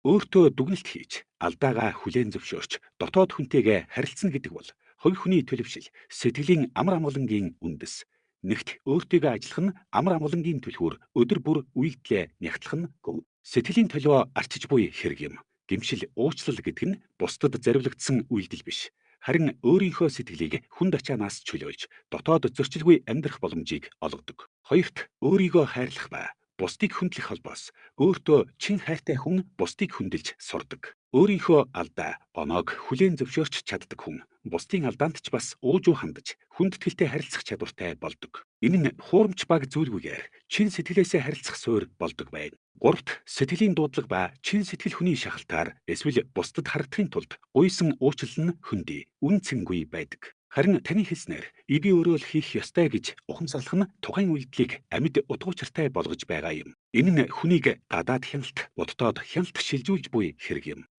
Өөртөө дүгнэлт хийж, алдаагаа хүлээн зөвшөөрч, дотоод хүнтэйгээ харилцана гэдэг бол хоёр хүний төлөвшил, сэтгэлийн амар амгалангийн үндэс. Нэгт өөртөөгөө ажиллах нь амар амгалангийн түлхүүр өдөр бүр үйлдэлээ нягтлах нь гов. Сэтгэлийн толио арчиж буй хэрэг юм. Гэмшил уучлал гэдэг нь бусдад зориулагдсан үйлдэл биш. Харин өөрийнхөө сэтгэлийг хүнд ачаанаас чөлөөлж, дотоод зөрчилгүй амьдрах боломжийг олгодог. Хоёрт өөрийгөө хайрлах ба бусдыг хүндлэх холбоос өөртөө чин хайртай хүн бусдыг хүндэлж сурдаг. Өөрийнхөө алдаа, оноог хүлээн зөвшөөрч чаддаг хүн бусдын алдаанд ч бас уужуу хандаж хүндэтгэлтэй харилцах чадвартай болдог. Энэ нь хуурамч баг зүйлгүйгээр чин сэтгэлээсээ харилцах суурь болдог байна. Гуравт сэтгэлийн дуудлага ба чин сэтгэл хүний шахалтаар эсвэл бусдад харагдахын тулд гуйсан уучлал нь хөндий, үн цэнгүй байдаг. Харин таны хэлснээр би өөрөө л хийх ёстой гэж ухамсарлах нь тухайн үйлдэлийг амьд утгуучиртай болгож байгаа юм. Энэ нь хүнийг гадаад хяналт, боддоод хяналт шилжүүлж буй хэрэг юм.